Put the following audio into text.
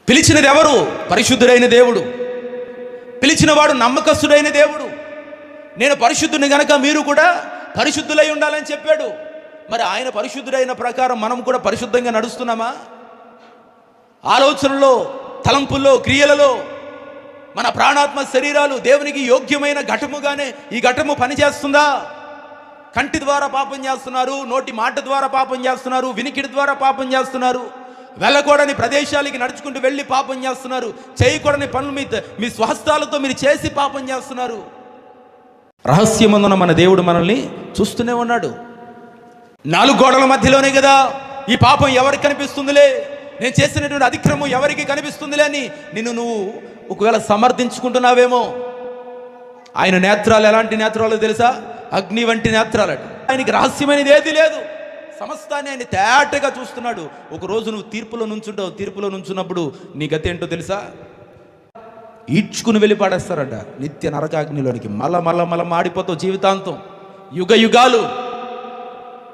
పిలిచినది ఎవరు? పరిశుద్ధుడైన దేవుడు. పిలిచినవాడు నమ్మకస్తుడైన దేవుడు. నేను పరిశుద్ధుని గనక మీరు కూడా పరిశుద్ధులై ఉండాలని చెప్పాడు. మరి ఆయన పరిశుద్ధుడైన ప్రకారం మనం కూడా పరిశుద్ధంగా నడుస్తున్నామా? ఆలోచనలో, తలంపుల్లో, క్రియలలో మన ప్రాణాత్మ శరీరాలు దేవునికి యోగ్యమైన ఘటముగానే ఈ ఘటము పనిచేస్తుందా? కంటి ద్వారా పాపం చేస్తున్నారు, నోటి మాట ద్వారా పాపం చేస్తున్నారు, వినికిడి ద్వారా పాపం చేస్తున్నారు, వెళ్ళకూడని ప్రదేశాలకి నడుచుకుంటూ వెళ్ళి పాపం చేస్తున్నారు, చేయకూడని పనులు మీ స్వహస్తాలతో మీరు చేసి పాపం చేస్తున్నారు. రహస్యమందున మన దేవుడు మనల్ని చూస్తూనే ఉన్నాడు. 4 గోడల మధ్యలోనే కదా ఈ పాపం ఎవరికి కనిపిస్తుందిలే, నేను చేసినటువంటి అతిక్రమం ఎవరికి కనిపిస్తుందిలే అని నువ్వు ఒకవేళ సమర్థించుకుంటున్నావేమో. ఆయన నేత్రాలు ఎలాంటి నేత్రాలు తెలుసా? అగ్ని వంటి నేత్రాలట. ఆయనకి రహస్యమైనది ఏది లేదు, సమస్తాన్ని ఆయన తేటగా చూస్తున్నాడు. ఒకరోజు నువ్వు తీర్పులో నుంచుంటావు. తీర్పులో నుంచున్నప్పుడు నీ గతి ఏంటో తెలుసా? ఈడ్చుకుని వెళ్ళి పాడేస్తారట నిత్య నరకాగ్నిలోనికి. మళ్ళా మాడిపోతావు జీవితాంతం, యుగ యుగాలు.